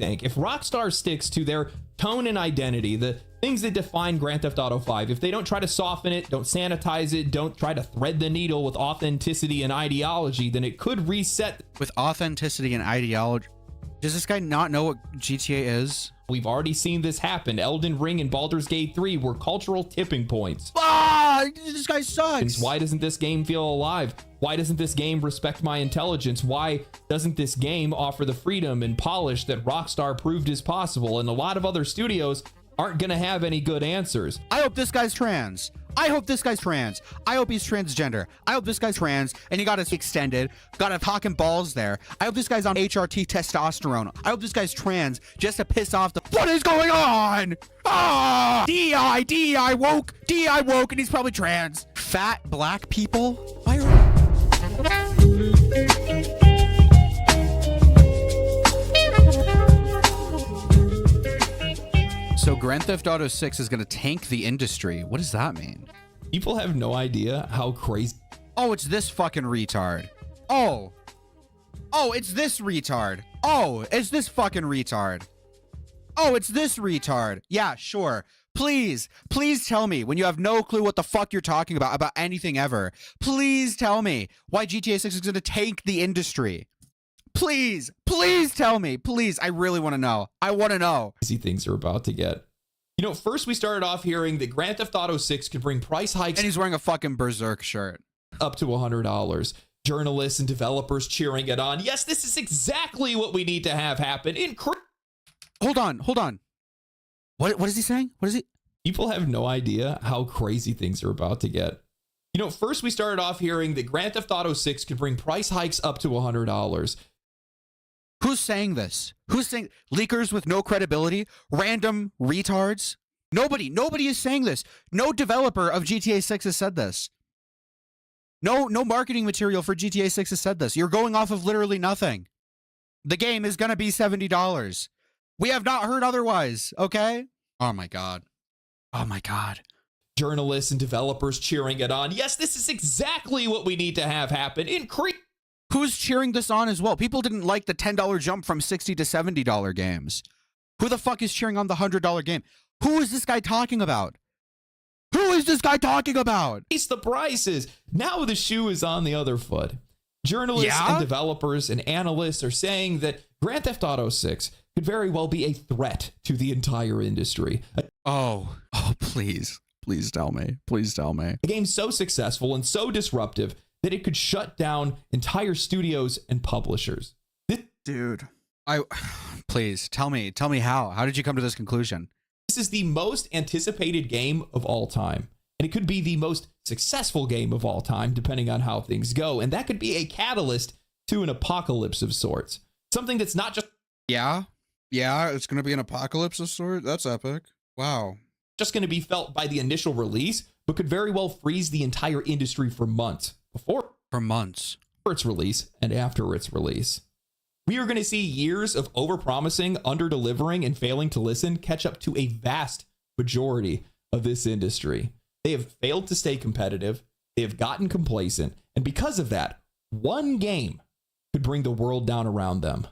think if Rockstar sticks to their tone and identity, the things that define Grand Theft Auto 5, if they don't try to soften it, don't sanitize it, don't try to thread the needle with authenticity and ideology, then it could reset. With authenticity and ideology, does this guy not know what GTA is? We've already seen this happen. Elden Ring and Baldur's Gate 3 were cultural tipping points. Ah, this guy sucks. Why doesn't this game feel alive? Why doesn't this game respect my intelligence? Why doesn't this game offer the freedom and polish that Rockstar proved is possible? And a lot of other studios aren't gonna have any good answers. I hope this guy's trans. I hope this guy's trans. I hope he's transgender. I hope this guy's trans and he got his extended, got a cock and balls there. I hope this guy's on HRT testosterone. I hope this guy's trans just to piss off the— what is going on? Ah! DEI woke, and he's probably trans. Fat black people? Why are— So Grand Theft Auto 6 is going to tank the industry. What does that mean? People have no idea how crazy. Oh, it's this fucking retard. Oh, it's this retard. Oh, it's this fucking retard. Oh, it's this retard. Yeah, sure. Please tell me, when you have no clue what the fuck you're talking about anything ever, please tell me why GTA 6 is going to tank the industry. Please tell me. Please, I really want to know. I want to know. Crazy things are about to get. You know, first we started off hearing that Grand Theft Auto 6 could bring price hikes. And he's wearing a fucking Berserk shirt. Up to $100. Journalists and developers cheering it on. Yes, this is exactly what we need to have happen. Hold on. What is he saying? What is he? People have no idea how crazy things are about to get. You know, first we started off hearing that Grand Theft Auto 6 could bring price hikes up to $100. Who's saying this? Who's saying— leakers with no credibility? Random retards? Nobody is saying this. No developer of GTA 6 has said this. No marketing material for GTA 6 has said this. You're going off of literally nothing. The game is going to be $70. We have not heard otherwise, okay? Oh my God. Oh my God. Journalists and developers cheering it on. Yes, this is exactly what we need to have happen. Who's cheering this on as well? People didn't like the $10 jump from $60 to $70 games. Who the fuck is cheering on the $100 game? Who is this guy talking about? Who is this guy talking about? It's the prices. Now the shoe is on the other foot. Journalists and developers and analysts are saying that Grand Theft Auto 6 could very well be a threat to the entire industry. Oh, please tell me. Please tell me. A game so successful and so disruptive that it could shut down entire studios and publishers. Dude, please tell me how. How did you come to this conclusion? This is the most anticipated game of all time, and it could be the most successful game of all time, depending on how things go. And that could be a catalyst to an apocalypse of sorts. Something that's not just— Yeah, it's going to be an apocalypse of sorts. That's epic. Wow. Just going to be felt by the initial release, but could very well freeze the entire industry for months. Before its release and after its release. We are going to see years of overpromising, under-delivering, and failing to listen catch up to a vast majority of this industry. They have failed to stay competitive, they have gotten complacent, and because of that, one game could bring the world down around them.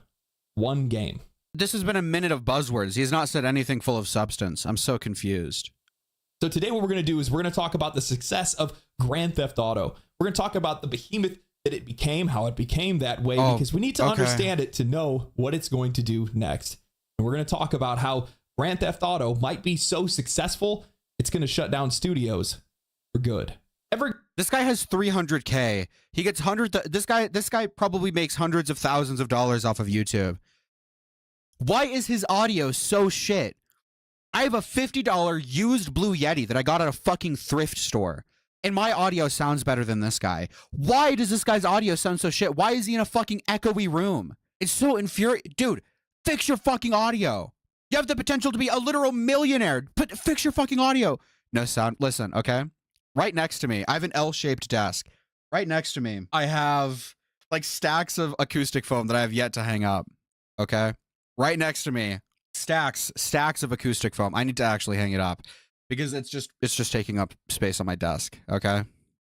One game. This has been a minute of buzzwords. He has not said anything full of substance. I'm so confused. So today what we're going to do is we're going to talk about the success of Grand Theft Auto. We're going to talk about the behemoth that it became, how it became that way, because we need to understand it to know what it's going to do next. And we're going to talk about how Grand Theft Auto might be so successful, it's going to shut down studios for good. This guy has 300K. He gets this guy probably makes hundreds of thousands of dollars off of YouTube. Why is his audio so shit? I have a $50 used Blue Yeti that I got at a fucking thrift store, and my audio sounds better than this guy. Why does this guy's audio sound so shit? Why is he in a fucking echoey room? It's so infuriating. Dude, fix your fucking audio. You have the potential to be a literal millionaire. Fix your fucking audio. No sound. Listen, okay? Right next to me, I have an L-shaped desk. Right next to me, I have like stacks of acoustic foam that I have yet to hang up. Okay? Right next to me, stacks of acoustic foam. I need to actually hang it up because it's just taking up space on my desk. Okay.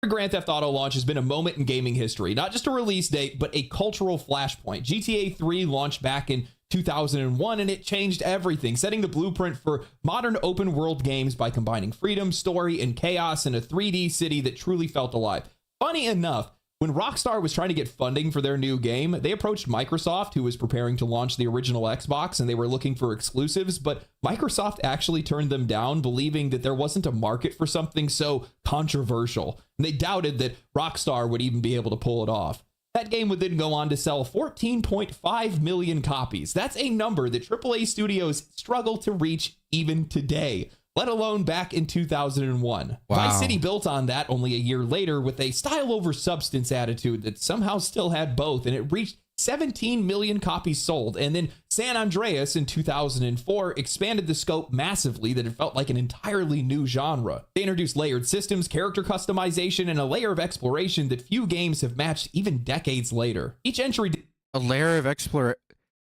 Grand Theft Auto launch has been a moment in gaming history, not just a release date, but a cultural flashpoint. GTA 3 launched back in 2001, and it changed everything, setting the blueprint for modern open world games by combining freedom, story, and chaos in a 3D city that truly felt alive. Funny enough, when Rockstar was trying to get funding for their new game, they approached Microsoft, who was preparing to launch the original Xbox, and they were looking for exclusives, but Microsoft actually turned them down, believing that there wasn't a market for something so controversial, and they doubted that Rockstar would even be able to pull it off. That game would then go on to sell 14.5 million copies. That's a number that AAA studios struggle to reach even today, let alone back in 2001. Wow. Vice City built on that only a year later with a style over substance attitude that somehow still had both, and it reached 17 million copies sold. And then San Andreas in 2004 expanded the scope massively that it felt like an entirely new genre. They introduced layered systems, character customization, and a layer of exploration that few games have matched even decades later. Each entry... A layer of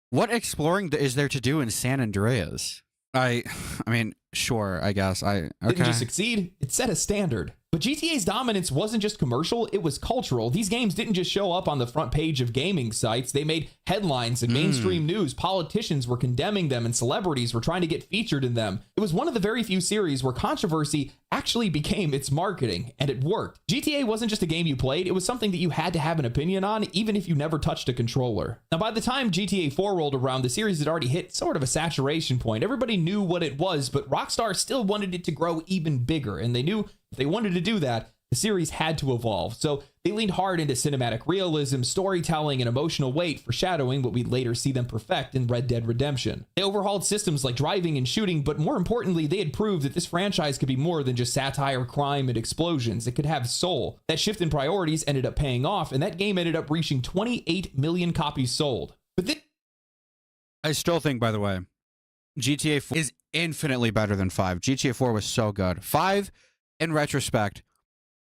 What exploring is there to do in San Andreas? I mean, sure, I guess. Okay. Didn't just succeed, it set a standard. But GTA's dominance wasn't just commercial, it was cultural. These games didn't just show up on the front page of gaming sites. They made headlines in mainstream news. Politicians were condemning them and celebrities were trying to get featured in them. It was one of the very few series where controversy actually became its marketing, and it worked. GTA wasn't just a game you played, it was something that you had to have an opinion on, even if you never touched a controller. Now, by the time GTA 4 rolled around, the series had already hit sort of a saturation point. Everybody knew what it was, but Rockstar still wanted it to grow even bigger, and they knew if they wanted to do that, the series had to evolve. So they leaned hard into cinematic realism, storytelling, and emotional weight, foreshadowing what we'd later see them perfect in Red Dead Redemption. They overhauled systems like driving and shooting, but more importantly, they had proved that this franchise could be more than just satire, crime, and explosions. It could have soul. That shift in priorities ended up paying off, and that game ended up reaching 28 million copies sold. But then... I still think, by the way, GTA 4 is infinitely better than 5. GTA 4 was so good. 5, in retrospect,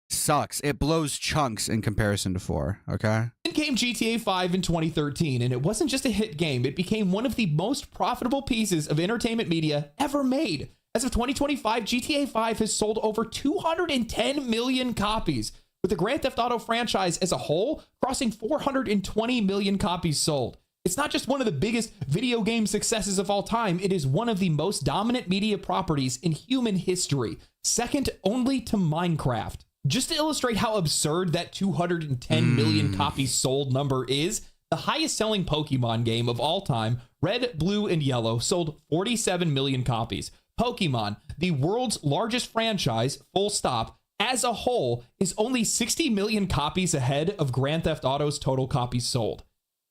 sucks. It blows chunks in comparison to 4, okay? Then came GTA 5 in 2013, and it wasn't just a hit game, it became one of the most profitable pieces of entertainment media ever made. As of 2025, GTA 5 has sold over 210 million copies, with the Grand Theft Auto franchise as a whole crossing 420 million copies sold. It's not just one of the biggest video game successes of all time, it is one of the most dominant media properties in human history, second only to Minecraft. Just to illustrate how absurd that 210 million copies sold number is, the highest selling Pokemon game of all time, Red, Blue, and Yellow, sold 47 million copies. Pokemon, the world's largest franchise, full stop, as a whole, is only 60 million copies ahead of Grand Theft Auto's total copies sold.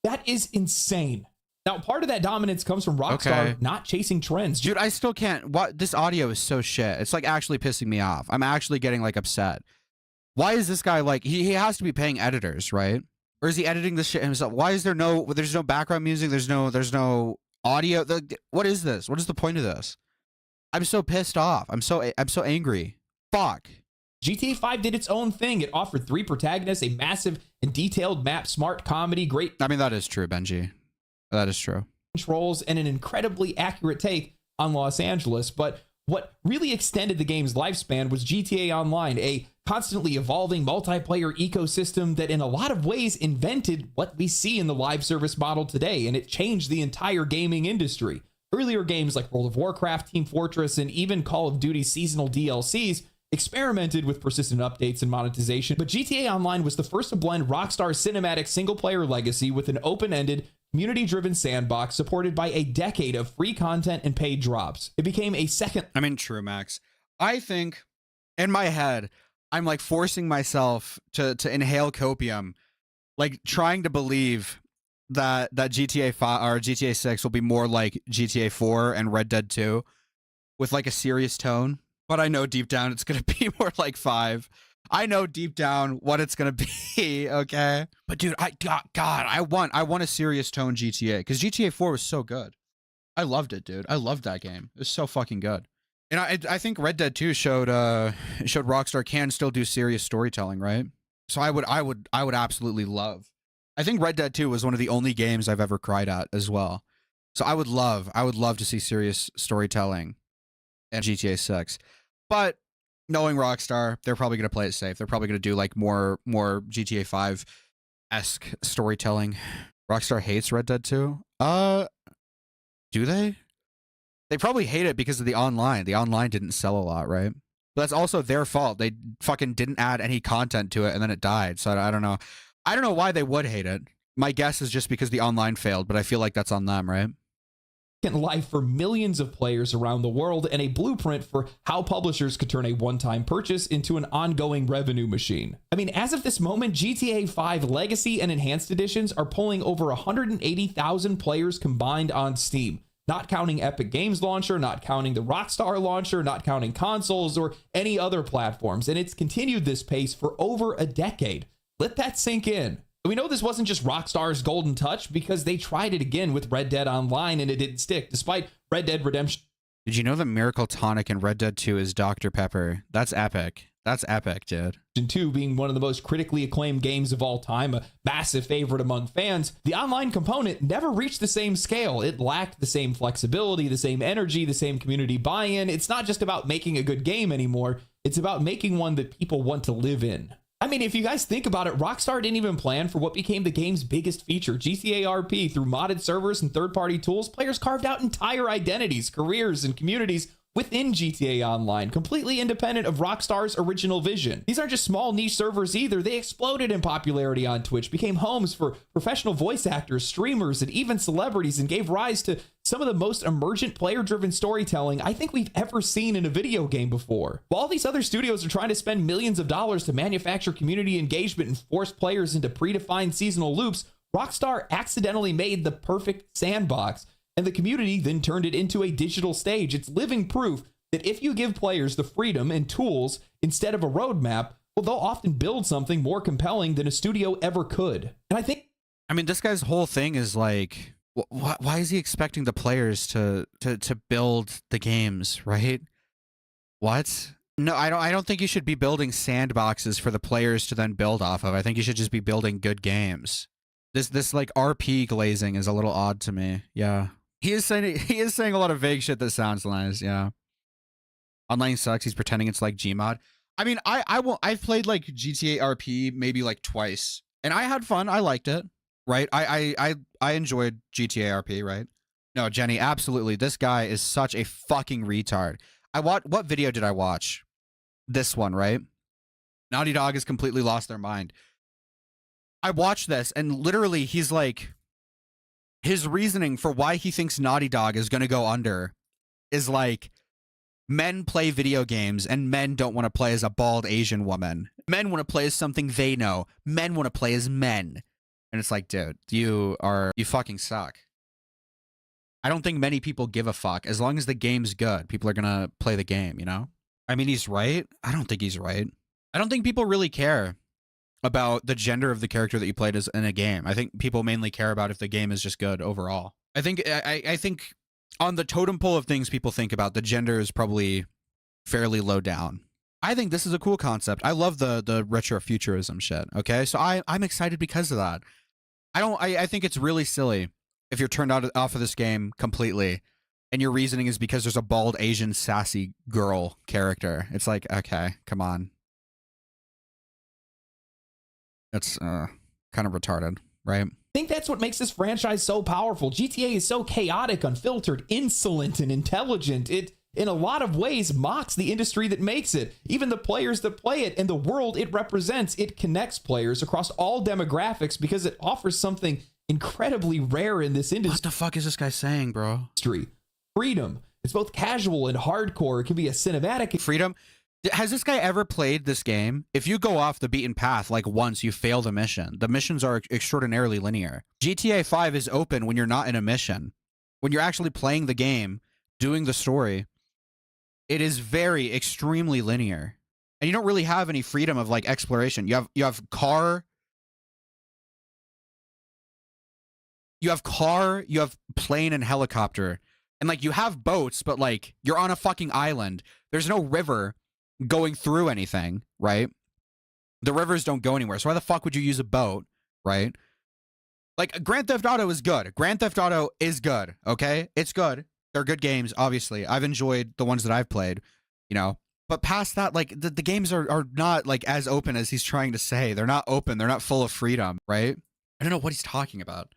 That is insane. Now, part of that dominance comes from Rockstar not chasing trends. Dude, I still can't. What? This audio is so shit. It's like actually pissing me off. I'm actually getting like upset. Why is this guy like, he has to be paying editors, right? Or is he editing this shit himself? Why is there's no background music? There's no audio. What is this? What is the point of this? I'm so pissed off. I'm so angry. Fuck. GTA 5 did its own thing. It offered 3 protagonists, a massive and detailed map, smart comedy, great... I mean, that is true, Benji. That is true. ...controls, and an incredibly accurate take on Los Angeles. But what really extended the game's lifespan was GTA Online, a constantly evolving multiplayer ecosystem that in a lot of ways invented what we see in the live service model today, and it changed the entire gaming industry. Earlier games like World of Warcraft, Team Fortress, and even Call of Duty seasonal DLCs experimented with persistent updates and monetization, but GTA Online was the first to blend Rockstar's cinematic single-player legacy with an open-ended, community-driven sandbox supported by a decade of free content and paid drops. It became a second... I mean, true, Max. I think, in my head, I'm like forcing myself to inhale copium, like trying to believe that GTA 5 or GTA 6 will be more like GTA 4 and Red Dead 2 with like a serious tone. But I know deep down it's going to be more like 5. I know deep down what it's going to be, okay? But dude, I want a serious tone GTA, because GTA 4 was so good. I loved it, dude. I loved that game. It was so fucking good. And I think Red Dead 2 showed Rockstar can still do serious storytelling, right? So I would absolutely love. I think Red Dead 2 was one of the only games I've ever cried at as well. So I would love to see serious storytelling in GTA 6. But knowing Rockstar, they're probably going to play it safe. They're probably going to do like more GTA 5-esque storytelling. Rockstar hates Red Dead 2. Do they? They probably hate it because of the online. The online didn't sell a lot, right? But that's also their fault. They fucking didn't add any content to it, and then it died. So I don't know. I don't know why they would hate it. My guess is just because the online failed, but I feel like that's on them, right? Life for millions of players around the world, and a blueprint for how publishers could turn a one-time purchase into an ongoing revenue machine. I mean, as of this moment, GTA 5 Legacy and Enhanced Editions are pulling over 180,000 players combined on Steam, not counting Epic Games Launcher, not counting the Rockstar Launcher, not counting consoles or any other platforms, and it's continued this pace for over a decade. Let that sink in. We know this wasn't just Rockstar's golden touch because they tried it again with Red Dead Online and it didn't stick, despite Red Dead Redemption. Did you know that Miracle Tonic in Red Dead 2 is Dr. Pepper? That's epic. That's epic, dude. 2 being one of the most critically acclaimed games of all time, a massive favorite among fans, the online component never reached the same scale. It lacked the same flexibility, the same energy, the same community buy-in. It's not just about making a good game anymore. It's about making one that people want to live in. I mean, if you guys think about it, Rockstar didn't even plan for what became the game's biggest feature, GTA RP. Through modded servers and third-party tools, players carved out entire identities, careers, and communities within GTA Online, completely independent of Rockstar's original vision. These aren't just small niche servers either. They exploded in popularity on Twitch, became homes for professional voice actors, streamers, and even celebrities, and gave rise to some of the most emergent player-driven storytelling I think we've ever seen in a video game before. While these other studios are trying to spend millions of dollars to manufacture community engagement and force players into predefined seasonal loops, Rockstar accidentally made the perfect sandbox, and the community then turned it into a digital stage. It's living proof that if you give players the freedom and tools instead of a roadmap, well, they'll often build something more compelling than a studio ever could. And I mean, this guy's whole thing is like, why is he expecting the players to build the games, right? What? No, I don't think you should be building sandboxes for the players to then build off of. I think you should just be building good games. This like RP glazing is a little odd to me. Yeah. He is saying a lot of vague shit that sounds nice, yeah. Online sucks, he's pretending it's like Gmod. I mean, I've played like GTA RP maybe like twice, and I had fun. I liked it, right? I enjoyed GTA RP, right? No, Jenny, absolutely. This guy is such a fucking retard. What video did I watch? This one, right? Naughty Dog has completely lost their mind. I watched this, and literally he's like, his reasoning for why he thinks Naughty Dog is going to go under is like, men play video games and men don't want to play as a bald Asian woman. Men want to play as something they know. Men want to play as men. And it's like, dude, you fucking suck. I don't think many people give a fuck. As long as the game's good, people are going to play the game, you know? I mean, he's right. I don't think he's right. I don't think people really care about the gender of the character that you played as in a game. I think people mainly care about if the game is just good overall. I think on the totem pole of things people think about, the gender is probably fairly low down. I think this is a cool concept. I love the retrofuturism shit. Okay, so I'm excited because of that. I think it's really silly if you're turned off of this game completely, and your reasoning is because there's a bald Asian sassy girl character. It's like, okay, come on. It's kind of retarded, right? I think that's what makes this franchise so powerful. GTA is so chaotic, unfiltered, insolent, and intelligent. It, in a lot of ways, mocks the industry that makes it. Even the players that play it and the world it represents, it connects players across all demographics because it offers something incredibly rare in this industry. What the fuck is this guy saying, bro? Freedom. It's both casual and hardcore. It can be a cinematic. Freedom. Has this guy ever played this game? If you go off the beaten path like once, you fail the mission. The missions are extraordinarily linear. GTA 5 is open when you're not in a mission. When you're actually playing the game, doing the story, it is very extremely linear. And you don't really have any freedom of like exploration. You have car, you have plane and helicopter. And like you have boats, but like you're on a fucking island. There's no river going through anything, right? The rivers don't go anywhere. So why the fuck would you use a boat, right? Like Grand Theft Auto is good. Grand Theft Auto is good, okay? It's good. They're good games, obviously. I've enjoyed the ones that I've played, you know? But past that, like the games are not like as open as he's trying to say. They're not open. They're not full of freedom, right? I don't know what he's talking about.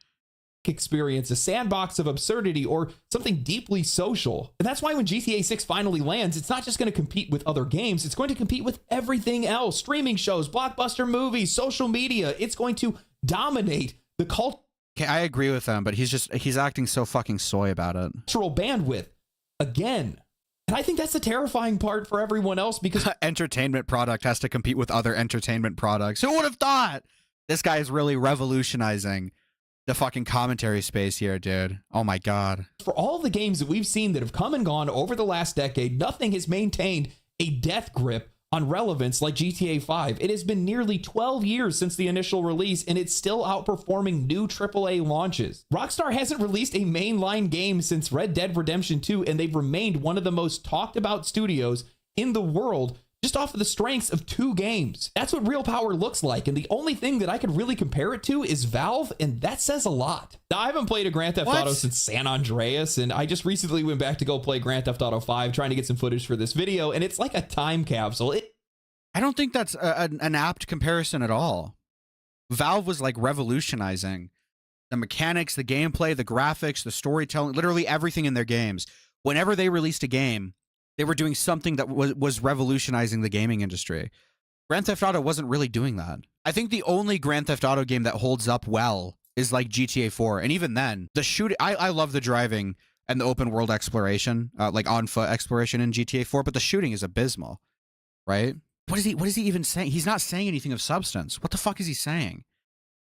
experience, a sandbox of absurdity, or something deeply social. And that's why when GTA 6 finally lands, it's not just going to compete with other games, it's going to compete with everything else. Streaming shows, blockbuster movies, social media. It's going to dominate the cultural Okay, I agree with him, but he's acting so fucking soy about it. Bandwidth again. And I think that's the terrifying part for everyone else, because entertainment product has to compete with other entertainment products. Who would have thought? This guy is really revolutionizing the fucking commentary space here, dude. Oh my God. For all the games that we've seen that have come and gone over the last decade, nothing has maintained a death grip on relevance like GTA 5. It has been nearly 12 years since the initial release, and it's still outperforming new AAA launches. Rockstar hasn't released a mainline game since Red Dead Redemption 2, and they've remained one of the most talked about studios in the world just off of the strengths of 2 games. That's what real power looks like, and the only thing that I could really compare it to is Valve, and that says a lot. Now, I haven't played a Grand Theft Auto since San Andreas, and I just recently went back to go play Grand Theft Auto 5, trying to get some footage for this video, and it's like a time capsule. I don't think that's an apt comparison at all. Valve was like revolutionizing the mechanics, the gameplay, the graphics, the storytelling, literally everything in their games. Whenever they released a game, they were doing something that was revolutionizing the gaming industry. Grand Theft Auto wasn't really doing that. I think the only Grand Theft Auto game that holds up well is like GTA 4. And even then, the shooting, I love the driving and the open world exploration, like on foot exploration in GTA 4, but the shooting is abysmal, right? What is he even saying? He's not saying anything of substance. What the fuck is he saying?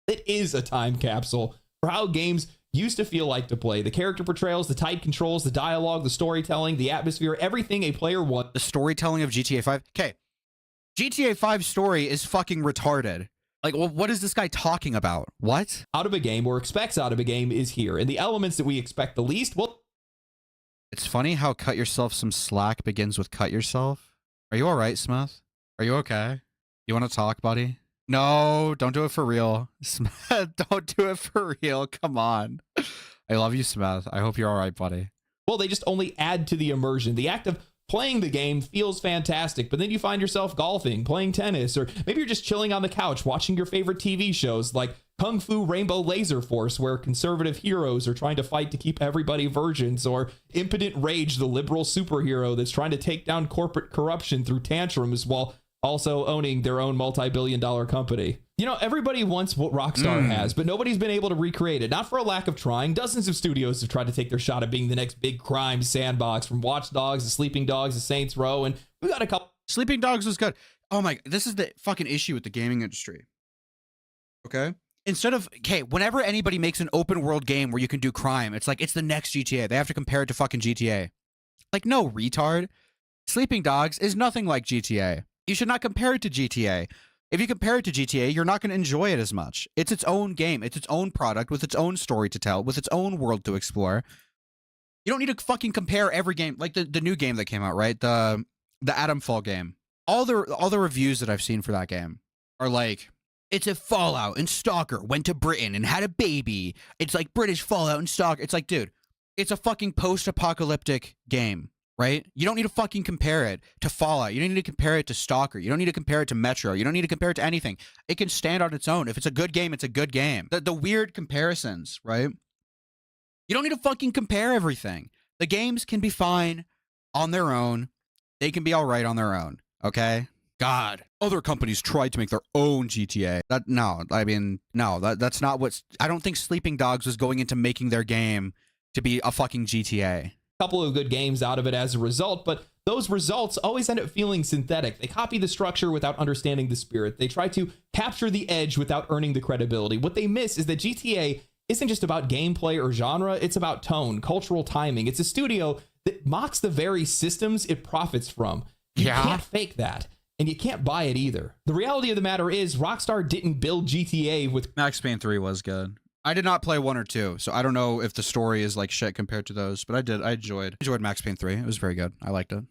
It is a time capsule for how games used to feel like to play. The character portrayals, the tight controls, the dialogue, the storytelling, the atmosphere, everything a player wants. The storytelling of GTA 5. Okay. GTA 5 story is fucking retarded. Like, well, what is this guy talking about? What? Out of a game, or expects out of a game, is here. And the elements that we expect the least, well... It's funny how cut yourself some slack begins with cut yourself. Are you all right, Smith? Are you okay? You want to talk, buddy? No, don't do it for real. Smith, don't do it for real. Come on. I love you, Smith. I hope you're all right, buddy. Well, they just only add to the immersion. The act of playing the game feels fantastic, but then you find yourself golfing, playing tennis, or maybe you're just chilling on the couch watching your favorite TV shows like Kung Fu Rainbow Laser Force, where conservative heroes are trying to fight to keep everybody virgins, or Impotent Rage, the liberal superhero that's trying to take down corporate corruption through tantrums while also owning their own multi-billion-dollar company. You know, everybody wants what Rockstar has, but nobody's been able to recreate it. Not for a lack of trying. Dozens of studios have tried to take their shot at being the next big crime sandbox, from Watch Dogs to Sleeping Dogs to Saints Row, and we got a couple. Sleeping Dogs was good. Oh my, this is the fucking issue with the gaming industry. Okay? Instead of, okay, whenever anybody makes an open world game where you can do crime, it's like, it's the next GTA. They have to compare it to fucking GTA. Like, no, retard. Sleeping Dogs is nothing like GTA. You should not compare it to GTA. If you compare it to GTA, you're not going to enjoy it as much. It's its own game. It's its own product with its own story to tell, with its own world to explore. You don't need to fucking compare every game, like the new game that came out, right? The Adamfall game. All the reviews that I've seen for that game are like, it's a Fallout and Stalker went to Britain and had a baby. It's like British Fallout and Stalker. It's like, dude, it's a fucking post-apocalyptic game. Right? You don't need to fucking compare it to Fallout. You don't need to compare it to Stalker. You don't need to compare it to Metro. You don't need to compare it to anything. It can stand on its own. If it's a good game, it's a good game. The weird comparisons, right? You don't need to fucking compare everything. The games can be fine on their own. They can be all right on their own, okay? God. Other companies tried to make their own GTA. That's not what's... I don't think Sleeping Dogs was going into making their game to be a fucking GTA. Couple of good games out of it as a result, but those results always end up feeling synthetic. They copy the structure without understanding the spirit. They try to capture the edge without earning the credibility. What they miss is that GTA isn't just about gameplay or genre, it's about tone, cultural timing. It's a studio that mocks the very systems it profits from. You can't fake that, and you can't buy it either. The reality of the matter is Rockstar didn't build GTA with... Max Payne 3 was good. I did not play 1 or 2, so I don't know if the story is like shit compared to those, but I enjoyed Max Payne 3. It was very good. I liked it.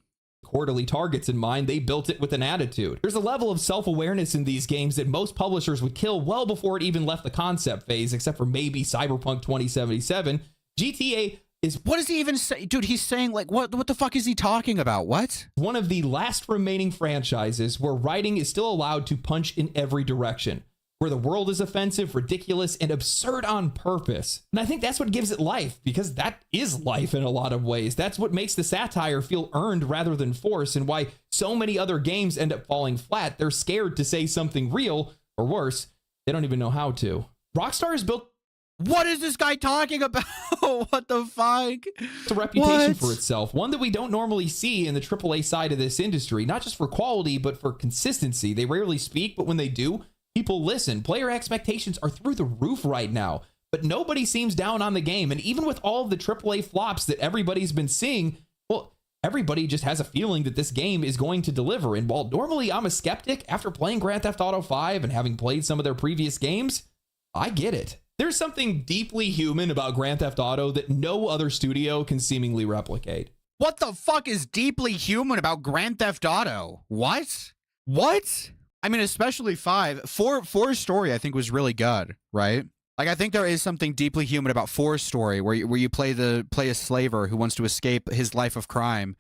Quarterly targets in mind. They built it with an attitude. There's a level of self-awareness in these games that most publishers would kill well before it even left the concept phase, except for maybe Cyberpunk 2077. GTA is... What does he even say? Dude, he's saying like, what the fuck is he talking about? What? One of the last remaining franchises where writing is still allowed to punch in every direction. where the world is offensive, ridiculous, and absurd on purpose. And I think that's what gives it life, because that is life in a lot of ways. That's what makes the satire feel earned rather than forced, and why so many other games end up falling flat. They're scared to say something real, or worse, they don't even know how to. Rockstar has built... What is this guy talking about? What the fuck? It's a reputation for itself, one that we don't normally see in the AAA side of this industry, not just for quality, but for consistency. They rarely speak, but when they do, people listen. Player expectations are through the roof right now, but nobody seems down on the game. And even with all of the AAA flops that everybody's been seeing, well, everybody just has a feeling that this game is going to deliver. And while normally I'm a skeptic, after playing Grand Theft Auto 5 and having played some of their previous games, I get it. There's something deeply human about Grand Theft Auto that no other studio can seemingly replicate. What the fuck is deeply human about Grand Theft Auto? What? I mean, especially 5. 4's story, I think, was really good, right? Like, I think there is something deeply human about 4's story, where you play a slaver who wants to escape his life of crime,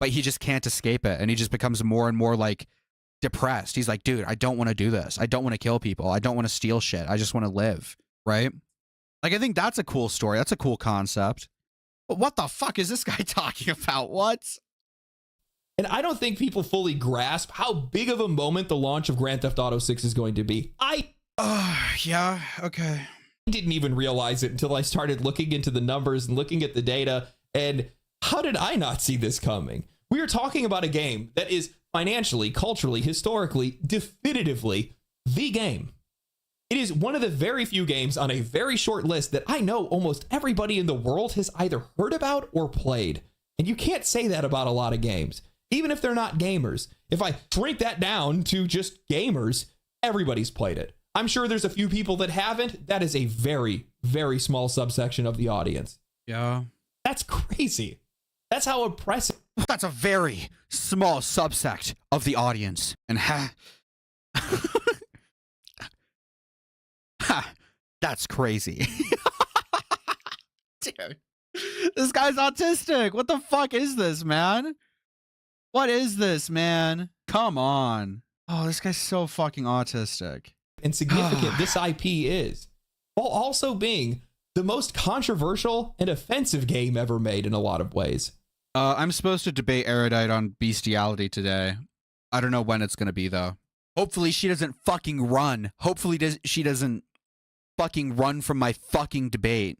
but he just can't escape it, and he just becomes more and more, like, depressed. He's like, dude, I don't want to do this. I don't want to kill people. I don't want to steal shit. I just want to live, right? Like, I think that's a cool story. That's a cool concept. But what the fuck is this guy talking about? What? And I don't think people fully grasp how big of a moment the launch of Grand Theft Auto 6 is going to be. Yeah, okay. I didn't even realize it until I started looking into the numbers and looking at the data. And how did I not see this coming? We are talking about a game that is financially, culturally, historically, definitively the game. It is one of the very few games on a very short list that I know almost everybody in the world has either heard about or played. And you can't say that about a lot of games, even if they're not gamers. If I shrink that down to just gamers, everybody's played it. I'm sure there's a few people that haven't. That is a very, very small subsection of the audience. Yeah. That's crazy. That's how oppressive. That's a very small subsect of the audience. And that's crazy. Dude, this guy's autistic. What the fuck is this, man? What is this, man? Come on. Oh, this guy's so fucking autistic. And significant this IP is, while also being the most controversial and offensive game ever made in a lot of ways. I'm supposed to debate Erudite on bestiality today. I don't know when it's going to be, though. Hopefully she doesn't fucking run. Hopefully she doesn't fucking run from my fucking debate.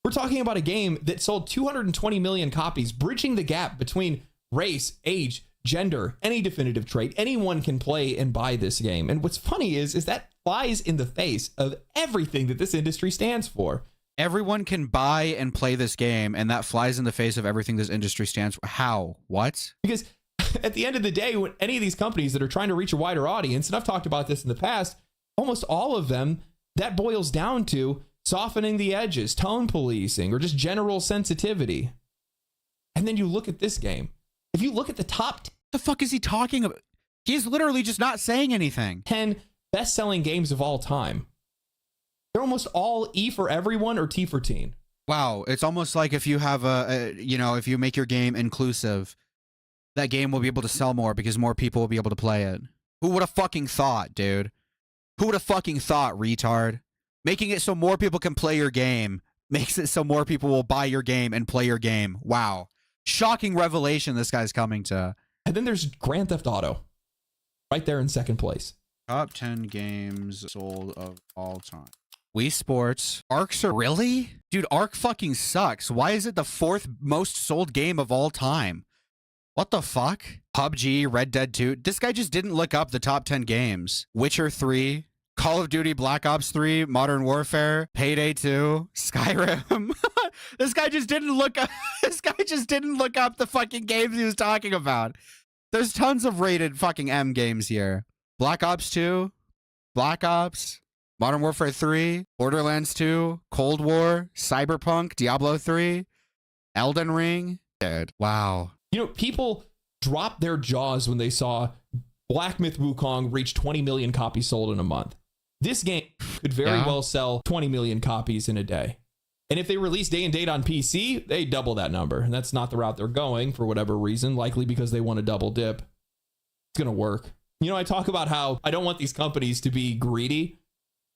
We're talking about a game that sold 220 million copies, bridging the gap between race, age, gender, any definitive trait. Anyone can play and buy this game. And what's funny is that flies in the face of everything that this industry stands for. Everyone can buy and play this game, and that flies in the face of everything this industry stands for. How? What? Because at the end of the day, when any of these companies that are trying to reach a wider audience, and I've talked about this in the past, almost all of them, that boils down to softening the edges, tone policing, or just general sensitivity. And then you look at this game. If you look at the top... The fuck is he talking about? He's literally just not saying anything. 10 best-selling games of all time. They're almost all E for everyone or T for teen. Wow, it's almost like if you have if you make your game inclusive, that game will be able to sell more because more people will be able to play it. Who would have fucking thought, dude? Who would have fucking thought, retard? Making it so more people can play your game makes it so more people will buy your game and play your game. Wow. Shocking revelation this guy's coming to. And then there's Grand Theft Auto, right there in second place. Top 10 games sold of all time. Wii Sports. Arcs are really? Dude, Arc fucking sucks. Why is it the 4th most sold game of all time? What the fuck? PUBG, Red Dead 2. This guy just didn't look up the top 10 games. Witcher 3, Call of Duty Black Ops 3, Modern Warfare, Payday 2, Skyrim. This guy just didn't look up the fucking games he was talking about. There's tons of rated fucking M games here. Black Ops 2, Black Ops, Modern Warfare 3, Borderlands 2, Cold War, Cyberpunk, Diablo 3, Elden Ring. Dude, wow. You know, people dropped their jaws when they saw Black Myth Wukong reach 20 million copies sold in a month. This game could very well sell 20 million copies in a day. And if they release day and date on PC, they double that number. And that's not the route they're going for whatever reason, likely because they want to double dip. It's going to work. You know, I talk about how I don't want these companies to be greedy,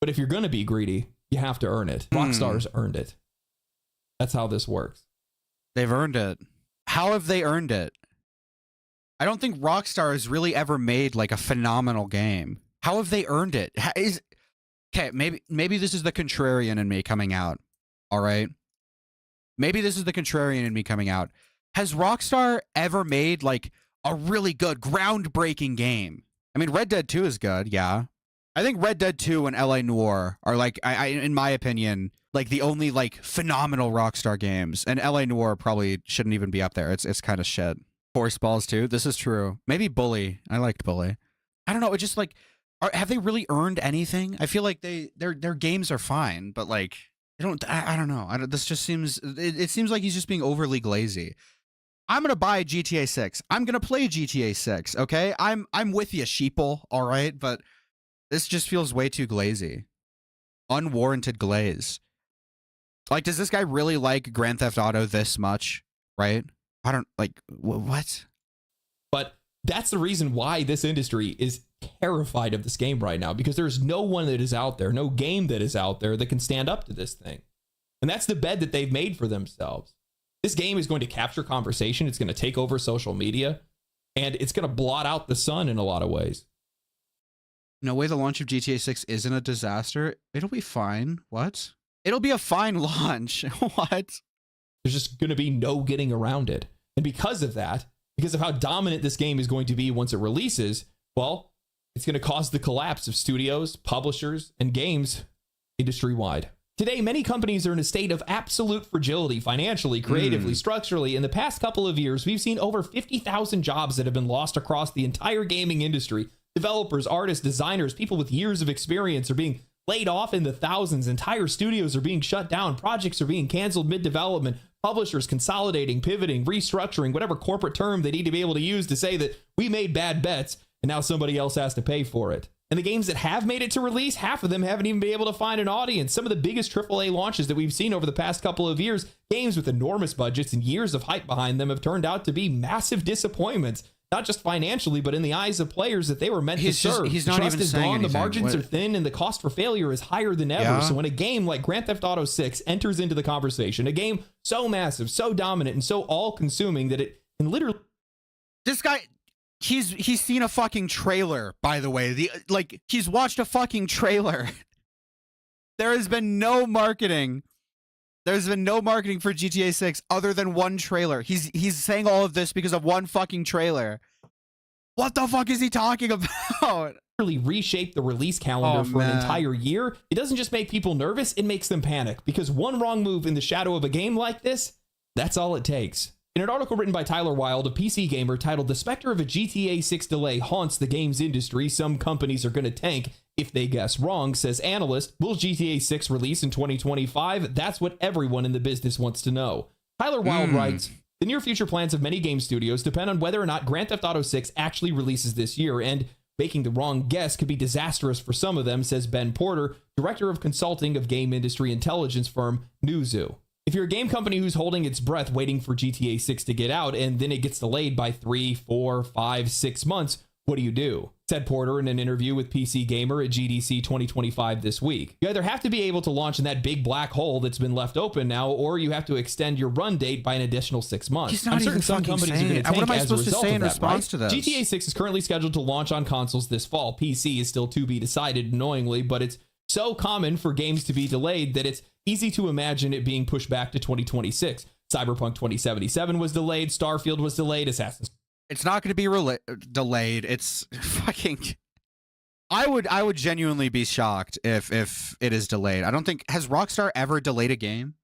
but if you're going to be greedy, you have to earn it. Rockstar's earned it. That's how this works. They've earned it. How have they earned it? I don't think Rockstar has really ever made like a phenomenal game. How have they earned it? Okay, maybe this is the contrarian in me coming out. All right. Maybe this is the contrarian in me coming out. Has Rockstar ever made like a really good, groundbreaking game? I mean, Red Dead 2 is good, yeah. I think Red Dead 2 and LA Noire are like, in my opinion, like the only like phenomenal Rockstar games. And LA Noire probably shouldn't even be up there. It's kind of shit. Horse Balls 2, this is true. Maybe Bully. I liked Bully. I don't know. It's just like, have they really earned anything? I feel like their games are fine, but like I don't know. This just seems it seems like he's just being overly glazy. I'm gonna buy GTA 6. I'm gonna play GTA 6. Okay, I'm with you, sheeple. All right, but this just feels way too glazy, unwarranted glaze. Like, does this guy really like Grand Theft Auto this much? Right? I don't like what. But that's the reason why this industry is terrified of this game right now, because there's no one that is out there, no game that is out there that can stand up to this thing. And that's the bed that they've made for themselves. This game is going to capture conversation. It's going to take over social media, and it's going to blot out the sun in a lot of ways. No way the launch of GTA 6 isn't a disaster. It'll be fine. What? It'll be a fine launch. What? There's just going to be no getting around it. And because of that, because of how dominant this game is going to be once it releases, well, it's going to cause the collapse of studios, publishers, and games industry-wide. Today, many companies are in a state of absolute fragility financially, creatively, structurally. In the past couple of years, we've seen over 50,000 jobs that have been lost across the entire gaming industry. Developers, artists, designers, people with years of experience are being laid off in the thousands. Entire studios are being shut down. Projects are being canceled mid-development. Publishers consolidating, pivoting, restructuring, whatever corporate term they need to be able to use to say that we made bad bets and now somebody else has to pay for it. And the games that have made it to release, half of them haven't even been able to find an audience. Some of the biggest AAA launches that we've seen over the past couple of years, games with enormous budgets and years of hype behind them, have turned out to be massive disappointments. Not just financially, but in the eyes of players that they were meant to serve. He's not Trust even is saying gone, anything. the margins are thin, and the cost for failure is higher than ever. Yeah. So when a game like Grand Theft Auto 6 enters into the conversation, a game so massive, so dominant, and so all-consuming that it can literally... This guy... He's seen a fucking trailer, by the way. He's watched a fucking trailer. There has been no marketing. There's been no marketing for GTA 6 other than one trailer. He's saying all of this because of one fucking trailer. What the fuck is he talking about? Really reshape the release calendar for an entire year. It doesn't just make people nervous, it makes them panic, because one wrong move in the shadow of a game like this, that's all it takes. In an article written by Tyler Wilde, a PC gamer, titled "The Spectre of a GTA 6 Delay Haunts the Games Industry. Some Companies Are Gonna Tank If They Guess Wrong," says analyst, will GTA 6 release in 2025? That's what everyone in the business wants to know. Tyler Wilde writes, "The near future plans of many game studios depend on whether or not Grand Theft Auto 6 actually releases this year, and making the wrong guess could be disastrous for some of them," says Ben Porter, director of consulting of game industry intelligence firm Newzoo. If you're a game company who's holding its breath waiting for GTA 6 to get out and then it gets delayed by 3, 4, 5, 6 months, what do? Said Porter in an interview with PC Gamer at GDC 2025 this week. You either have to be able to launch in that big black hole that's been left open now, or you have to extend your run date by an additional 6 months. He's not even some fucking companies saying are going it. to tank What am I as a supposed to result say of in that, response to this? GTA 6 is currently scheduled to launch on consoles this fall. PC is still to be decided, annoyingly, but it's so common for games to be delayed that it's easy to imagine it being pushed back to 2026. Cyberpunk 2077 was delayed, Starfield was delayed, Assassin's... It's not going to be delayed. It's fucking... I would genuinely be shocked if it is delayed. I don't think... Has Rockstar ever delayed a game?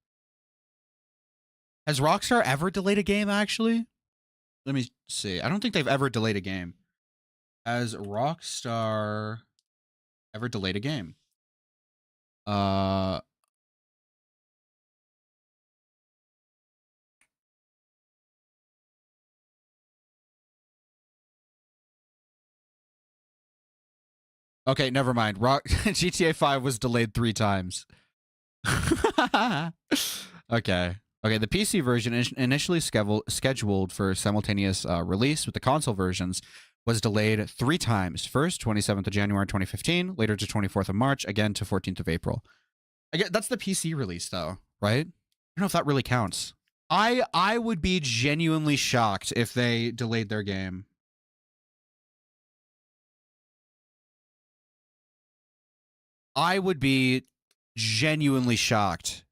Has Rockstar ever delayed a game, actually? Let me see. I don't think they've ever delayed a game. Has Rockstar ever delayed a game? Okay, never mind. GTA 5 was delayed 3 times. Okay. The PC version initially scheduled for simultaneous release with the console versions was delayed 3 times. First, 27th of January 2015, later to 24th of March, again to 14th of April. I get that's the PC release though, right? I don't know if that really counts. I would be genuinely shocked if they delayed their game. I would be genuinely shocked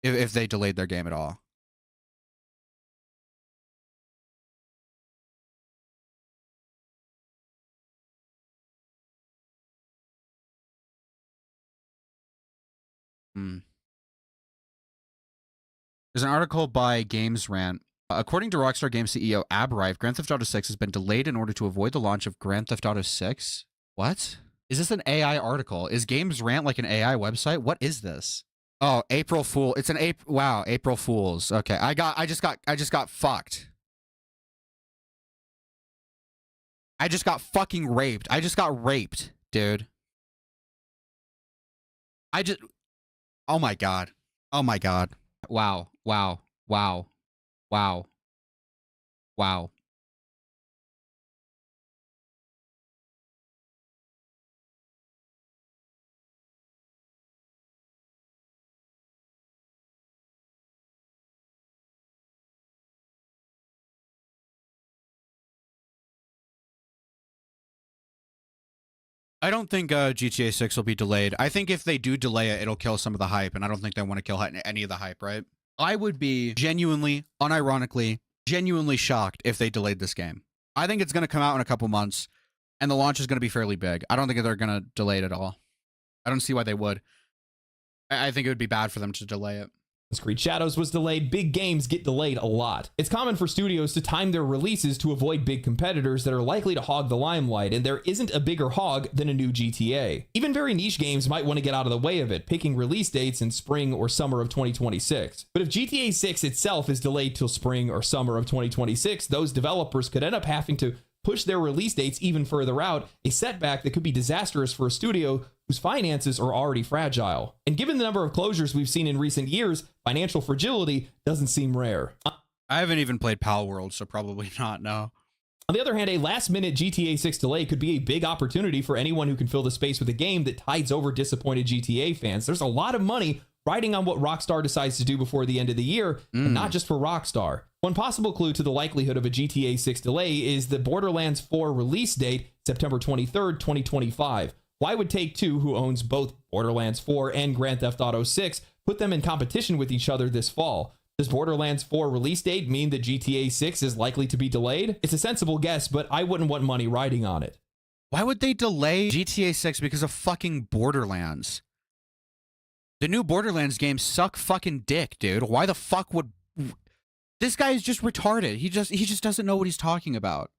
if they delayed their game at all. There's an article by Games Rant. According to Rockstar Games CEO Ab Reif, Grand Theft Auto 6 has been delayed in order to avoid the launch of Grand Theft Auto 6. What? Is this an AI article? Is Games Rant like an AI website? What is this? Oh, April Fool. It's an wow, April Fools. Okay, I just got fucked. I just got fucking raped. I just got raped, dude. Oh my god. Oh my god. Wow. Wow. Wow. Wow. Wow. I don't think GTA 6 will be delayed. I think if they do delay it, it'll kill some of the hype, and I don't think they want to kill any of the hype, right? I would be genuinely, unironically, genuinely shocked if they delayed this game. I think it's going to come out in a couple months, and the launch is going to be fairly big. I don't think they're going to delay it at all. I don't see why they would. I think it would be bad for them to delay it. Creed Shadows was delayed. Big games get delayed a lot. It's common for studios to time their releases to avoid big competitors that are likely to hog the limelight, and there isn't a bigger hog than a new GTA. Even very niche games might want to get out of the way of it, picking release dates in spring or summer of 2026. But if GTA 6 itself is delayed till spring or summer of 2026, those developers could end up having to push their release dates even further out, a setback that could be disastrous for a studio whose finances are already fragile. And given the number of closures we've seen in recent years, financial fragility doesn't seem rare. I haven't even played Pal World, so probably not, no. On the other hand, a last-minute GTA 6 delay could be a big opportunity for anyone who can fill the space with a game that tides over disappointed GTA fans. There's a lot of money riding on what Rockstar decides to do before the end of the year, and not just for Rockstar. One possible clue to the likelihood of a GTA 6 delay is the Borderlands 4 release date, September 23rd, 2025. Why would Take-Two, who owns both Borderlands 4 and Grand Theft Auto 6, put them in competition with each other this fall? Does Borderlands 4 release date mean that GTA 6 is likely to be delayed? It's a sensible guess, but I wouldn't want money riding on it. Why would they delay GTA 6 because of fucking Borderlands? The new Borderlands games suck fucking dick, dude. Why the fuck would... This guy is just retarded. He just doesn't know what he's talking about.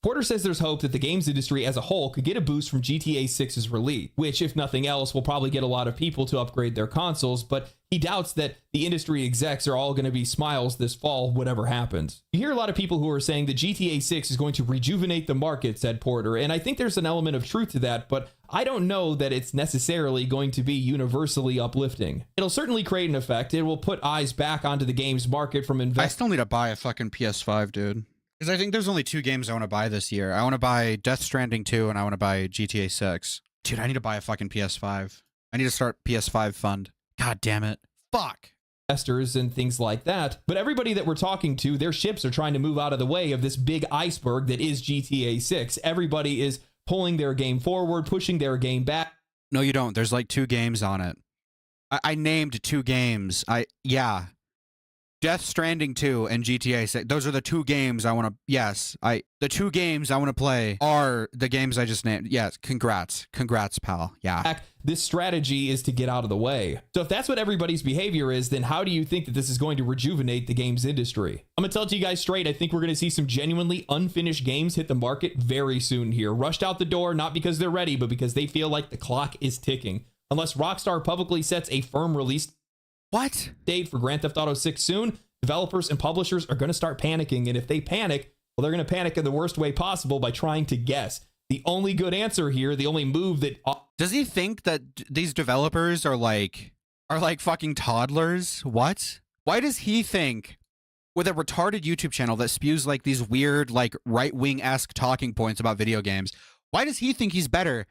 Porter says there's hope that the games industry as a whole could get a boost from GTA 6's release, which, if nothing else, will probably get a lot of people to upgrade their consoles, but he doubts that the industry execs are all going to be smiles this fall, whatever happens. You hear a lot of people who are saying that GTA 6 is going to rejuvenate the market, said Porter, and I think there's an element of truth to that, but I don't know that it's necessarily going to be universally uplifting. It'll certainly create an effect. It will put eyes back onto the games market from investors. I still need to buy a fucking PS5, dude. Because I think there's only 2 games I want to buy this year. I want to buy Death Stranding 2 and I want to buy GTA 6. Dude, I need to buy a fucking PS5. I need to start PS5 fund. God damn it. Fuck. Investors and things like that. But everybody that we're talking to, their ships are trying to move out of the way of this big iceberg that is GTA 6. Everybody is pulling their game forward, pushing their game back. No, you don't. There's like 2 games on it. I named 2 games. Yeah. Death Stranding 2 and GTA 6. Those are the 2 games I want to... Yes, the 2 games I want to play are the games I just named. Yes, congrats. Congrats, pal. Yeah. This strategy is to get out of the way. So if that's what everybody's behavior is, then how do you think that this is going to rejuvenate the games industry? I'm going to tell it to you guys straight. I think we're going to see some genuinely unfinished games hit the market very soon here. Rushed out the door, not because they're ready, but because they feel like the clock is ticking. Unless Rockstar publicly sets a firm release date for Grand Theft Auto 6 soon, developers and publishers are going to start panicking. And if they panic, well, they're going to panic in the worst way possible by trying to guess. The only good answer here, the only move that... Does he think that these developers are like fucking toddlers? What? Why does he think with a retarded YouTube channel that spews like these weird, like right-wing-esque talking points about video games, why does he think he's better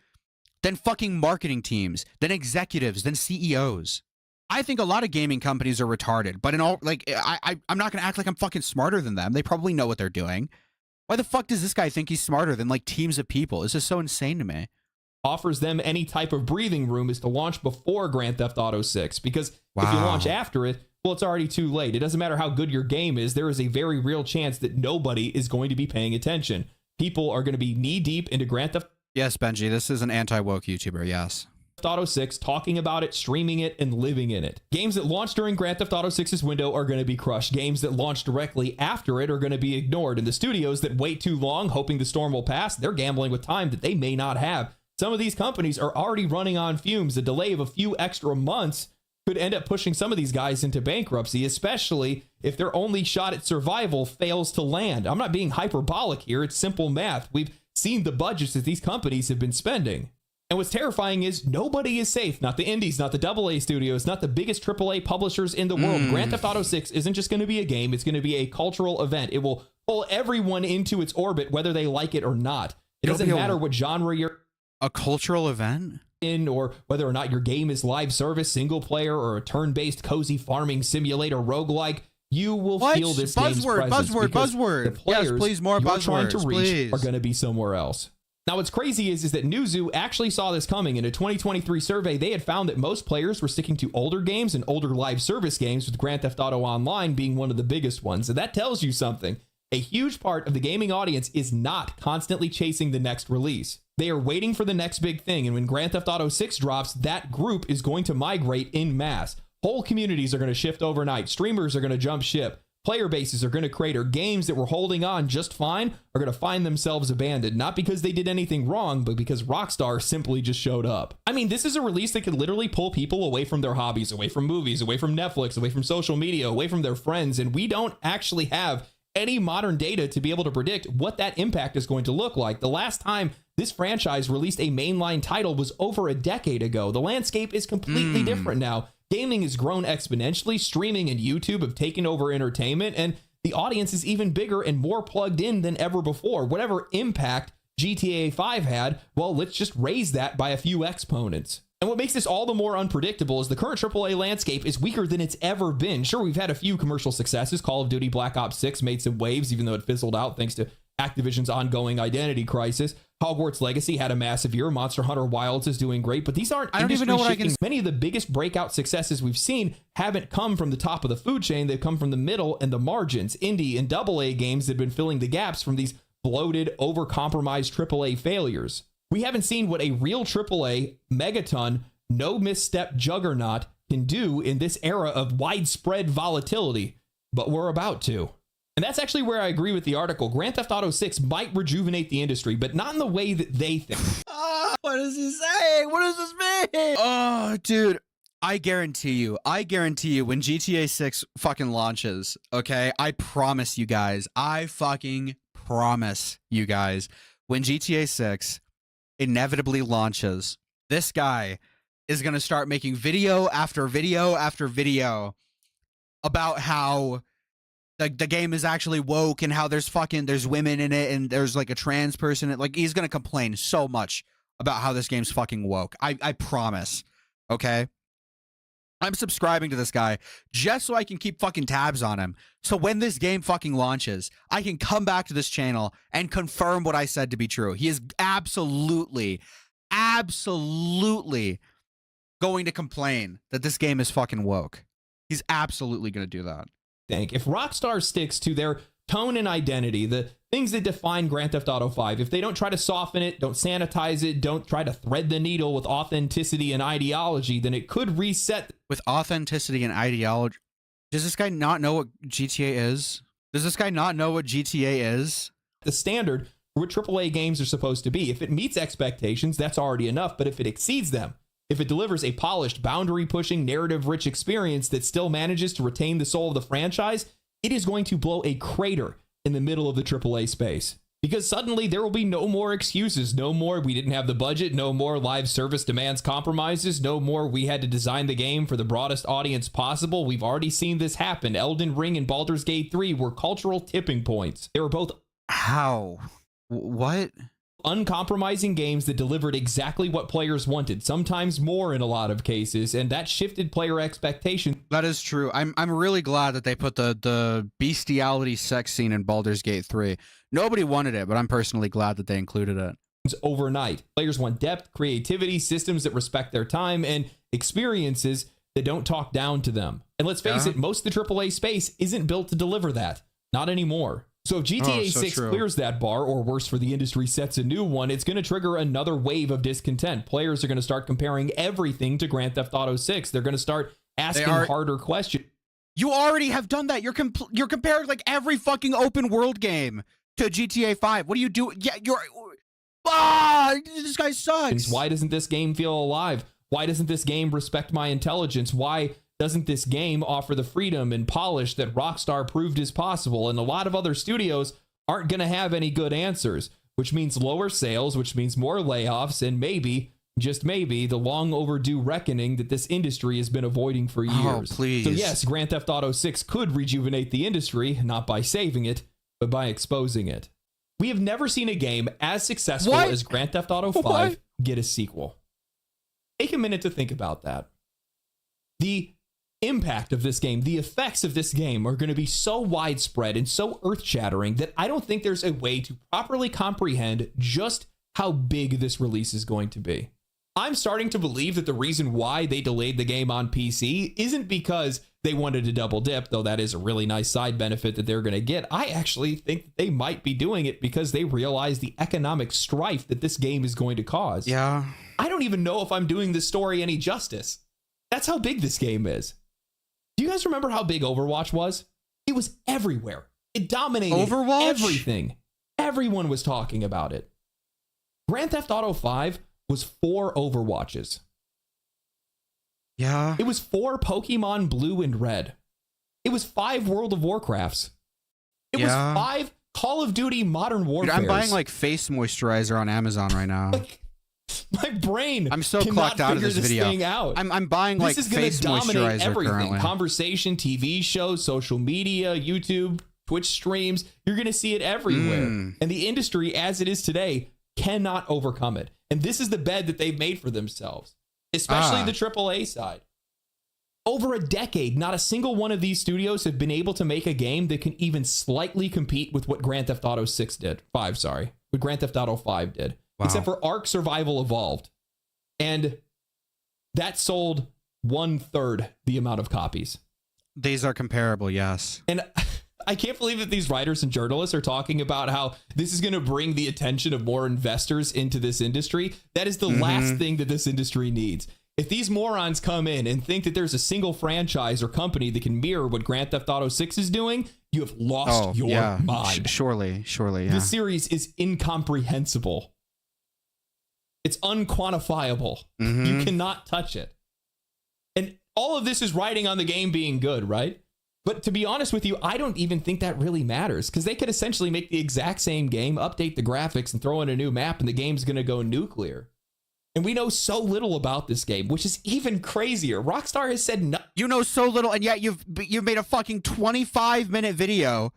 than fucking marketing teams, than executives, than CEOs? I think a lot of gaming companies are retarded, but in all, like, I'm not going to act like I'm fucking smarter than them. They probably know what they're doing. Why the fuck does this guy think he's smarter than, like, teams of people? This is so insane to me. Offers them any type of breathing room is to launch before Grand Theft Auto 6, because if you launch after it, well, it's already too late. It doesn't matter how good your game is. There is a very real chance that nobody is going to be paying attention. People are going to be knee deep into Grand Theft. Yes, Benji, this is an anti-woke YouTuber, yes. Auto 6, talking about it, streaming it, and living in it. Games that launch during Grand Theft Auto 6's window are going to be crushed. Games that launch directly after it are going to be ignored. And the studios that wait too long, hoping the storm will pass, they're gambling with time that they may not have. Some of these companies are already running on fumes. A delay of a few extra months could end up pushing some of these guys into bankruptcy, especially if their only shot at survival fails to land. I'm not being hyperbolic here. It's simple math. We've seen the budgets that these companies have been spending. And what's terrifying is nobody is safe. Not the indies, not the AA studios, not the biggest AAA publishers in the world. Grand Theft Auto 6 isn't just going to be a game. It's going to be a cultural event. It will pull everyone into its orbit, whether they like it or not. It doesn't matter what genre you're a cultural event in, or whether or not your game is live service, single player, or a turn-based cozy farming simulator roguelike. You will feel this game's presence. Buzzword. The players yes, please, more you're trying buzzwords, to reach please. are going to be somewhere else. Now, what's crazy is that Newzoo actually saw this coming. In a 2023 survey, they had found that most players were sticking to older games and older live service games, with Grand Theft Auto Online being one of the biggest ones. And that tells you something. A huge part of the gaming audience is not constantly chasing the next release. They are waiting for the next big thing. And when Grand Theft Auto 6 drops, that group is going to migrate en masse. Whole communities are going to shift overnight. Streamers are going to jump ship. Player bases are going to crater. Games that were holding on just fine are going to find themselves abandoned, not because they did anything wrong, but because Rockstar simply just showed up. I mean, this is a release that could literally pull people away from their hobbies, away from movies, away from Netflix, away from social media, away from their friends, and we don't actually have any modern data to be able to predict what that impact is going to look like. The last time this franchise released a mainline title was over a decade ago. The landscape is completely different now. Gaming has grown exponentially. Streaming and YouTube have taken over entertainment, and the audience is even bigger and more plugged in than ever before. Whatever impact GTA 5 had, well, let's just raise that by a few exponents. And what makes this all the more unpredictable is the current AAA landscape is weaker than it's ever been. Sure, we've had a few commercial successes. Call of Duty Black Ops 6 made some waves, even though it fizzled out thanks to Activision's ongoing identity crisis. Hogwarts Legacy had a massive year. Monster Hunter Wilds is doing great, but these aren't industry-shaking. Many of the biggest breakout successes we've seen haven't come from the top of the food chain. They've come from the middle and the margins. Indie and AA games have been filling the gaps from these bloated, over-compromised AAA failures. We haven't seen what a real AAA, megaton, no misstep juggernaut can do in this era of widespread volatility, but we're about to. And that's actually where I agree with the article. Grand Theft Auto 6 might rejuvenate the industry, but not in the way that they think. What is he saying? What does this mean? Oh, dude, I guarantee you when GTA 6 fucking launches, okay? I promise you guys, I fucking promise you guys, when GTA 6 inevitably launches, this guy is going to start making video after video after video about how the game is actually woke and how there's women in it and there's like a trans person. Like, he's going to complain so much about how this game's fucking woke. I promise. Okay. I'm subscribing to this guy just so I can keep fucking tabs on him. So when this game fucking launches, I can come back to this channel and confirm what I said to be true. He is absolutely going to complain that this game is fucking woke. He's absolutely going to do that. If Rockstar sticks to their tone and identity, the things that define Grand Theft Auto 5, if they don't try to soften it, don't sanitize it, don't try to thread the needle with authenticity and ideology, then it could reset. With authenticity and ideology? Does this guy not know what GTA is? The standard for what AAA games are supposed to be. If it meets expectations, that's already enough. But if it exceeds them, if it delivers a polished, boundary-pushing, narrative-rich experience that still manages to retain the soul of the franchise, it is going to blow a crater in the middle of the AAA space. Because suddenly there will be no more excuses. No more we didn't have the budget. No more live service demands compromises. No more we had to design the game for the broadest audience possible. We've already seen this happen. Elden Ring and Baldur's Gate 3 were cultural tipping points. They were both what? Uncompromising games that delivered exactly what players wanted, sometimes more in a lot of cases, and that shifted player expectations. That is true. I'm really glad that they put the bestiality sex scene in Baldur's Gate 3. Nobody wanted it, but I'm personally glad that they included it. Overnight. Players want depth, creativity, systems that respect their time, and experiences that don't talk down to them. And let's face it, most of the AAA space isn't built to deliver that. Not anymore. So if GTA 6 clears that bar, or worse for the industry, sets a new one, it's going to trigger another wave of discontent. Players are going to start comparing everything to Grand Theft Auto 6. They're going to start asking harder questions. You already have done that. You're comparing like every fucking open world game to GTA 5. What do you do? Yeah, this guy sucks. Why doesn't this game feel alive? Why doesn't this game respect my intelligence? Why doesn't this game offer the freedom and polish that Rockstar proved is possible? And a lot of other studios aren't going to have any good answers, which means lower sales, which means more layoffs, and maybe, just maybe, the long overdue reckoning that this industry has been avoiding for years. Oh, please. So yes, Grand Theft Auto 6 could rejuvenate the industry, not by saving it, but by exposing it. We have never seen a game as successful as Grand Theft Auto 5 get a sequel. Take a minute to think about that. The impact of this game, the effects of this game are going to be so widespread and so earth-shattering that I don't think there's a way to properly comprehend just how big this release is going to be. I'm starting to believe that the reason why they delayed the game on PC isn't because they wanted to double dip, though that is a really nice side benefit that they're going to get. I actually think that they might be doing it because they realize the economic strife that this game is going to cause. Yeah. I don't even know if I'm doing this story any justice. That's how big this game is. Do you guys remember how big Overwatch was? It was everywhere. It dominated everything. Everyone was talking about it. Grand Theft Auto 5 was 4 Overwatches. Yeah. It was 4 Pokemon Blue and Red. It was 5 World of Warcrafts. It was 5 Call of Duty Modern Warfare. I'm buying like face moisturizer on Amazon right now. My brain. I'm so clocked out of this video. Thing out. I'm buying like face moisturizer everything. currently. Conversation, TV shows, social media, YouTube, Twitch streams. You're going to see it everywhere. And the industry, as it is today, cannot overcome it. And this is the bed that they've made for themselves, especially the AAA side. Over a decade, not a single one of these studios have been able to make a game that can even slightly compete with what Grand Theft Auto 5 did. Wow. Except for Ark Survival Evolved. And that sold 1/3 the amount of copies. These are comparable, yes. And I can't believe that these writers and journalists are talking about how this is going to bring the attention of more investors into this industry. That is the last thing that this industry needs. If these morons come in and think that there's a single franchise or company that can mirror what Grand Theft Auto 6 is doing, you have lost your mind. Surely, yeah. This series is incomprehensible. It's unquantifiable. You cannot touch it. And all of this is riding on the game being good, right? But to be honest with you, I don't even think that really matters, because they could essentially make the exact same game, update the graphics, and throw in a new map, and the game's going to go nuclear. And we know so little about this game, which is even crazier. Rockstar has said no. You know so little, and yet you've made a fucking 25-minute video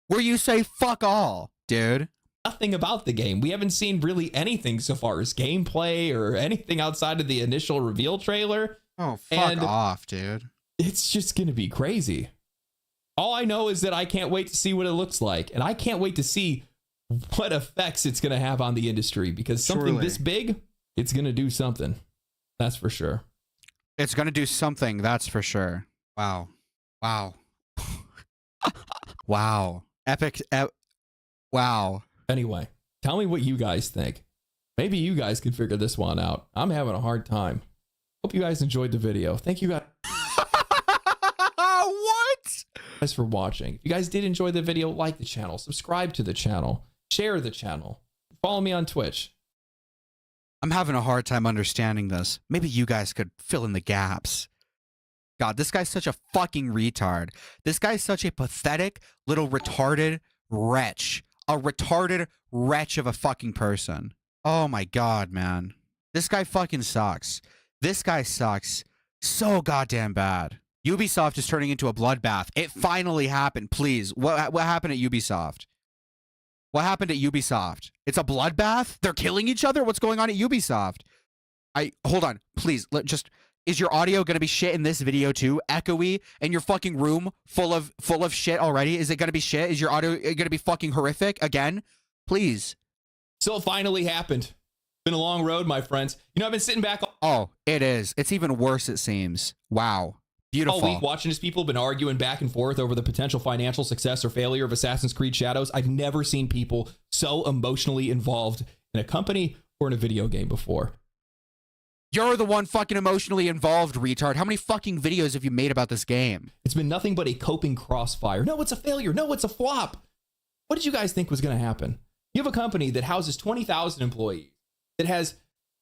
where you say fuck all, dude. Nothing about the game. We haven't seen really anything so far as gameplay or anything outside of the initial reveal trailer. Oh, fuck off, dude. It's just going to be crazy. All I know is that I can't wait to see what it looks like. And I can't wait to see what effects it's going to have on the industry, because something this big, it's going to do something. That's for sure. It's going to do something. That's for sure. Wow. Wow. Epic. Wow. Anyway, tell me what you guys think. Maybe you guys can figure this one out. I'm having a hard time. Hope you guys enjoyed the video. Thank you guys. What? Thanks for watching. If you guys did enjoy the video, like the channel, subscribe to the channel, share the channel, follow me on Twitch. I'm having a hard time understanding this. Maybe you guys could fill in the gaps. God, this guy's such a fucking retard. This guy's such a pathetic little retarded wretch. a retarded wretch of a fucking person. Oh my God, man. This guy fucking sucks. This guy sucks so goddamn bad. Ubisoft is turning into a bloodbath. It finally happened. Please, what happened at Ubisoft? What happened at Ubisoft? It's a bloodbath? They're killing each other? What's going on at Ubisoft? Hold on, please. Is your audio gonna be shit in this video too? Echoey in your fucking room full of shit already? Is it gonna be shit? Is your audio gonna be fucking horrific again? Please. So it finally happened. Been a long road, my friends. You know, I've been sitting back Oh, it is. It's even worse, it seems. Wow. Beautiful. all week watching as people have been arguing back and forth over the potential financial success or failure of Assassin's Creed Shadows. I've never seen people so emotionally involved in a company or in a video game before. You're the one fucking emotionally involved, retard. How many fucking videos have you made about this game? It's been nothing but a coping crossfire. No, it's a failure. No, it's a flop. What did you guys think was going to happen? You have a company that houses 20,000 employees, that has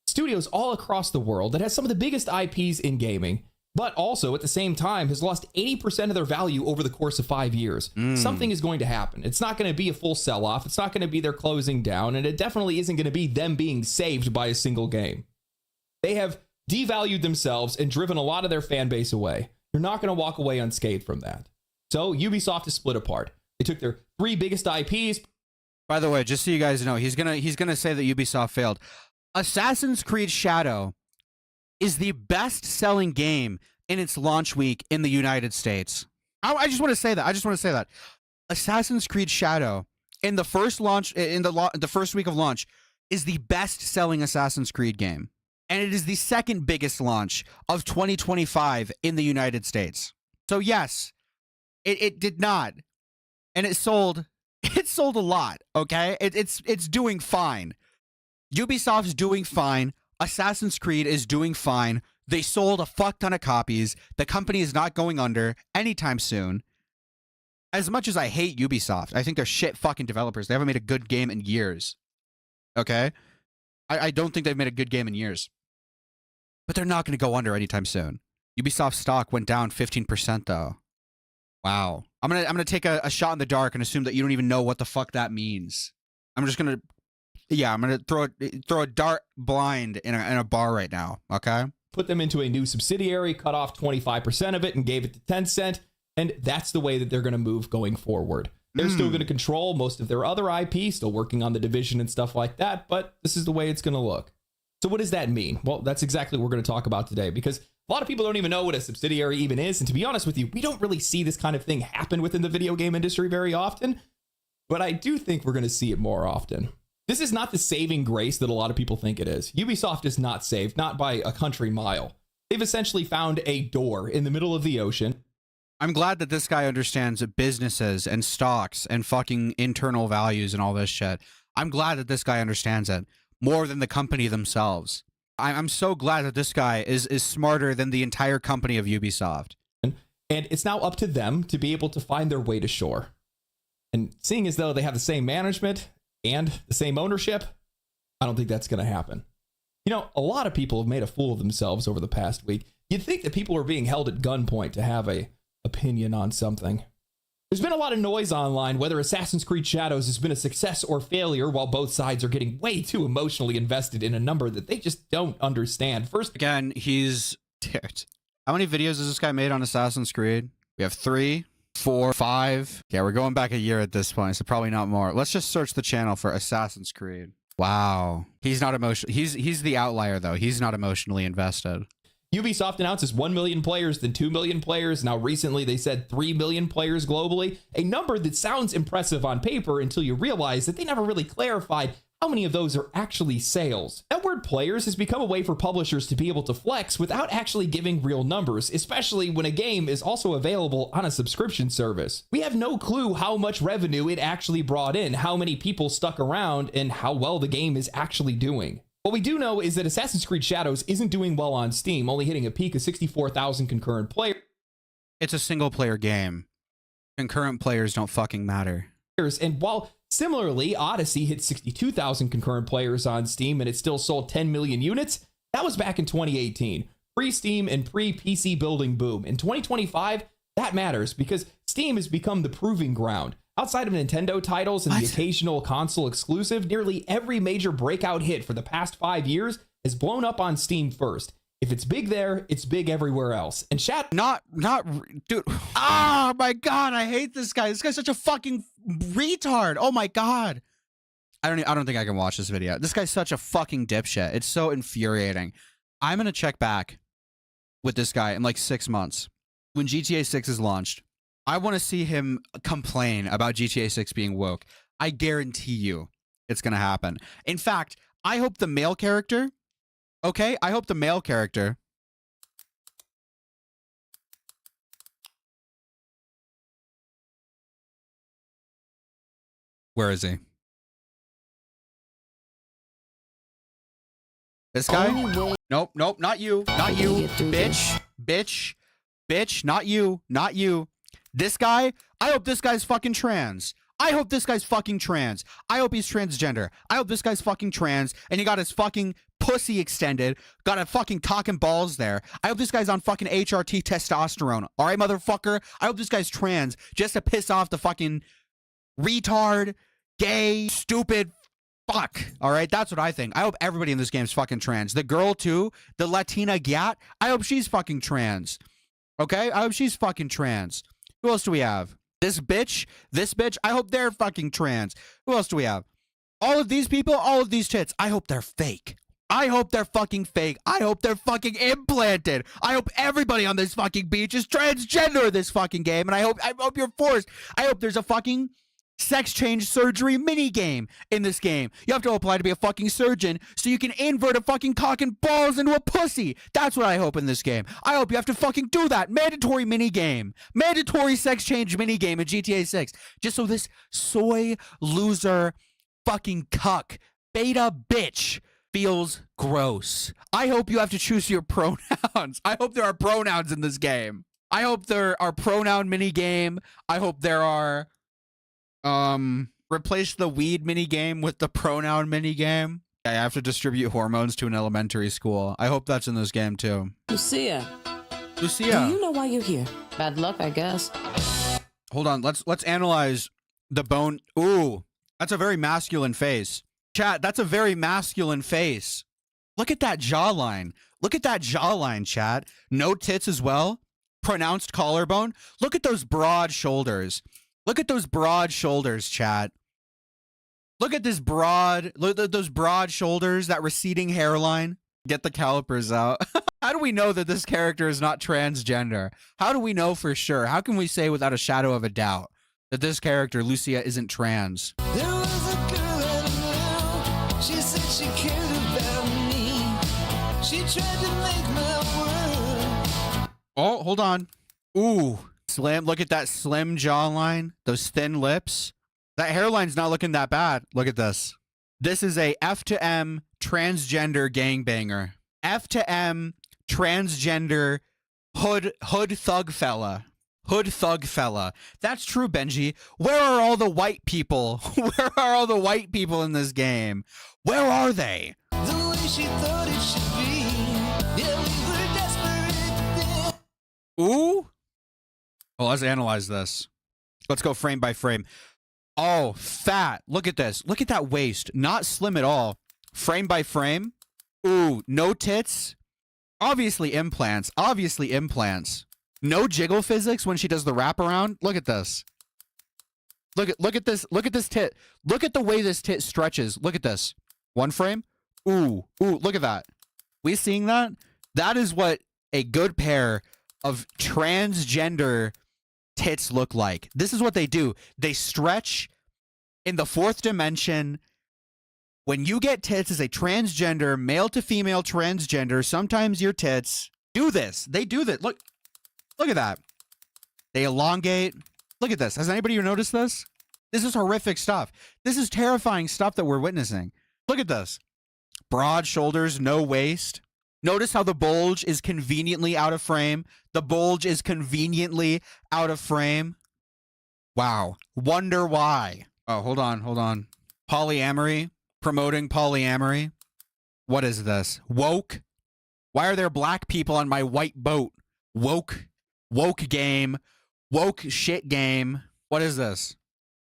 studios all across the world, that has some of the biggest IPs in gaming, but also at the same time has lost 80% of their value over the course of 5 years. Something is going to happen. It's not going to be a full sell-off. It's not going to be their closing down, and it definitely isn't going to be them being saved by a single game. They have devalued themselves and driven a lot of their fan base away. You're not going to walk away unscathed from that. So Ubisoft is split apart. They took their 3 biggest IPs. By the way, just so you guys know, he's gonna say that Ubisoft failed. Assassin's Creed Shadow is the best-selling game in its launch week in the United States. I just want to say that. Assassin's Creed Shadow in the first launch in the first week of launch is the best-selling Assassin's Creed game. And it is the second biggest launch of 2025 in the United States. So yes, it did not. And it sold a lot, okay? It's doing fine. Ubisoft's doing fine. Assassin's Creed is doing fine. They sold a fuck ton of copies. The company is not going under anytime soon. As much as I hate Ubisoft, I think they're shit fucking developers. They haven't made a good game in years. Okay? I don't think they've made a good game in years. But they're not going to go under anytime soon. Ubisoft stock went down 15% though. Wow. I'm gonna take a shot in the dark and assume that you don't even know what the fuck that means. I'm gonna throw a dart blind in a bar right now. Okay. Put them into a new subsidiary, cut off 25% of it, and gave it to Tencent. And that's the way that they're going to move going forward. They're still going to control most of their other IP, still working on the Division and stuff like that. But this is the way it's going to look. So what does that mean? Well, that's exactly what we're going to talk about today, because a lot of people don't even know what a subsidiary even is. And to be honest with you, we don't really see this kind of thing happen within the video game industry very often. But I do think we're going to see it more often. This is not the saving grace that a lot of people think it is. Ubisoft is not saved, not by a country mile. They've essentially found a door in the middle of the ocean. I'm glad that this guy understands businesses and stocks and fucking internal values and all this shit. I'm glad that this guy understands it more than the company themselves. I'm so glad that this guy is smarter than the entire company of Ubisoft. And it's now up to them to be able to find their way to shore. And seeing as though they have the same management and the same ownership, I don't think that's going to happen. You know, a lot of people have made a fool of themselves over the past week. You'd think that people are being held at gunpoint to have a opinion on something. There's been a lot of noise online whether Assassin's Creed Shadows has been a success or failure, while both sides are getting way too emotionally invested in a number that they just don't understand. First, again, dude, how many videos has this guy made on Assassin's Creed? We have 3, 4, 5. Yeah, we're going back a year at this point, so probably not more. Let's just search the channel for Assassin's Creed. Wow. He's not emotional. He's the outlier, though. He's not emotionally invested. Ubisoft announces 1 million players, then 2 million players. Now, recently, they said 3 million players globally, a number that sounds impressive on paper until you realize that they never really clarified how many of those are actually sales. That word players has become a way for publishers to be able to flex without actually giving real numbers, especially when a game is also available on a subscription service. We have no clue how much revenue it actually brought in, how many people stuck around, and how well the game is actually doing. What we do know is that Assassin's Creed Shadows isn't doing well on Steam, only hitting a peak of 64,000 concurrent players. It's a single-player game. Concurrent players don't fucking matter. And while similarly, Odyssey hit 62,000 concurrent players on Steam and it still sold 10 million units, that was back in 2018, pre-Steam and pre-PC building boom. In 2025, that matters because Steam has become the proving ground. Outside of Nintendo titles and What? the occasional console exclusive, nearly every major breakout hit for the past 5 years has blown up on Steam first. If it's big there, it's big everywhere else. And chat, Dude. Ah, my God, I hate this guy. This guy's such a fucking retard. Oh my God. I don't think I can watch this video. This guy's such a fucking dipshit. It's so infuriating. I'm gonna check back with this guy in like 6 months when GTA 6 is launched. I want to see him complain about GTA 6 being woke. I guarantee you it's gonna happen. In fact, I hope the male character. Okay, I hope the male character. Where is he? This guy? Nope, not you. Not you. Bitch, not you. This guy? I hope this guy's fucking trans. I hope this guy's fucking trans. I hope he's transgender. I hope this guy's fucking trans and he got his fucking pussy extended, got a fucking cock and balls there. I hope this guy's on fucking HRT testosterone. All right, motherfucker? I hope this guy's trans just to piss off the fucking retard, gay, stupid fuck. All right, that's what I think. I hope everybody in this game is fucking trans. The girl too, the Latina gat, I hope she's fucking trans. Okay? I hope she's fucking trans. Who else do we have? This bitch, I hope they're fucking trans. Who else do we have? All of these people, all of these tits, I hope they're fake. I hope they're fucking fake. I hope they're fucking implanted. I hope everybody on this fucking beach is transgender in this fucking game. And I hope you're forced. I hope there's a fucking sex change surgery mini game in this game. You have to apply to be a fucking surgeon so you can invert a fucking cock and balls into a pussy. That's what I hope in this game. I hope you have to fucking do that. Mandatory mini game. Mandatory sex change mini game in GTA 6. Just so this soy loser fucking cuck beta bitch feels gross. I hope you have to choose your pronouns. I hope there are pronouns in this game. I hope there are pronoun mini game. I hope there are replace the weed mini game with the pronoun mini game. I have to distribute hormones to an elementary school. I hope that's in this game too. Lucia, do you know why you're here? Bad luck, I guess. Hold on, let's analyze the bone. Ooh, that's a very masculine face. Chat, that's a very masculine face. Look at that jawline. Look at that jawline, chat. No tits as well. Pronounced collarbone. Look at those broad shoulders. Look at those broad shoulders, chat. Look at those broad shoulders, that receding hairline. Get the calipers out. How do we know that this character is not transgender? How do we know for sure? How can we say without a shadow of a doubt that this character, Lucia, isn't trans? There was a girl I knew. She said she cared about me. She tried to make my world. Oh, hold on. Ooh. Slim, look at that slim jawline, those thin lips. That hairline's not looking that bad. Look at this. This is a F to M transgender gangbanger. F to M transgender hood thug fella. Hood thug fella. That's true, Benji. Where are all the white people? Where are all the white people in this game? Where are they? The way she thought it should be. Yeah, we were desperate then. Ooh. Well, let's analyze this. Let's go frame by frame. Oh, fat. Look at this. Look at that waist. Not slim at all. Frame by frame. Ooh, no tits. Obviously implants. Obviously implants. No jiggle physics when she does the wraparound. Look at this. Look at this. Look at this tit. Look at the way this tit stretches. Look at this. One frame. Ooh, look at that. We seeing that? That is what a good pair of transgender tits look like. This is what they do. They stretch in the fourth dimension. When you get tits as a transgender, male to female transgender, sometimes your tits do this. They do this. Look at that. They elongate. Look at this. Has anybody noticed this? This is horrific stuff. This is terrifying stuff that we're witnessing. Look at this. Broad shoulders, no waist. Notice how the bulge is conveniently out of frame. The bulge is conveniently out of frame. Wow. Wonder why. Oh, hold on. Polyamory. Promoting polyamory. What is this? Woke. Why are there black people on my white boat? Woke game. Woke shit game. What is this?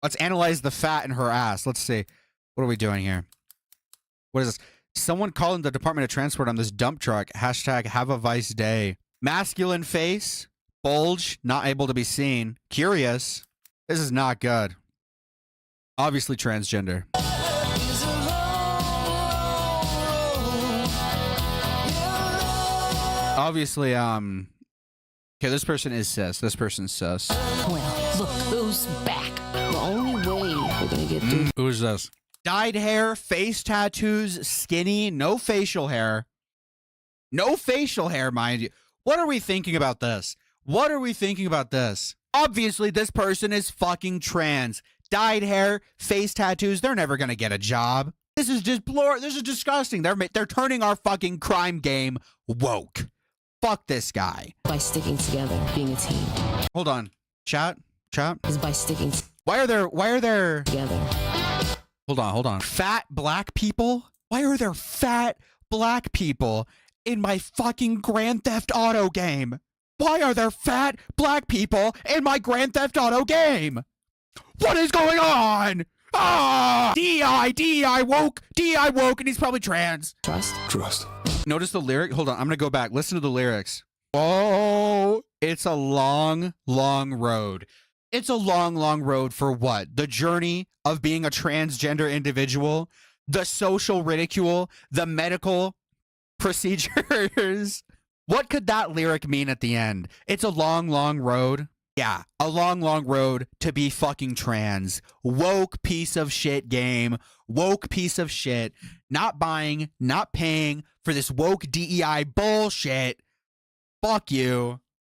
Let's analyze the fat in her ass. Let's see. What are we doing here? What is this? Someone calling the Department of Transport on this dump truck. Hashtag have a vice day. Masculine face. Bulge. Not able to be seen. Curious. This is not good. Obviously transgender. It's a long road. Obviously, okay, this person is cis. This person's cis. Well, look who's back. The only way we're gonna get through. Who's this? Dyed hair, face tattoos, skinny, no facial hair. No facial hair, mind you. What are we thinking about this? What are we thinking about this? Obviously, this person is fucking trans. Dyed hair, face tattoos, they're never gonna get a job. This is just this is disgusting. They're turning our fucking crime game woke. Fuck this guy. By sticking together, being a team. Hold on. Chat. Is by sticking Why are there together. Hold on. Fat black people? Why are there fat black people in my fucking Grand Theft Auto game? Why are there fat black people in my Grand Theft Auto game? What is going on? Ah! DEI woke, and he's probably trans. Trust. Notice the lyric. Hold on, I'm gonna go back. Listen to the lyrics. Oh, it's a long, long road. It's a long, long road for what? The journey of being a transgender individual, the social ridicule, the medical procedures. What could that lyric mean at the end? It's a long, long road. Yeah, a long, long road to be fucking trans. Woke piece of shit game. Woke piece of shit. Not buying, not paying for this woke DEI bullshit. Fuck you.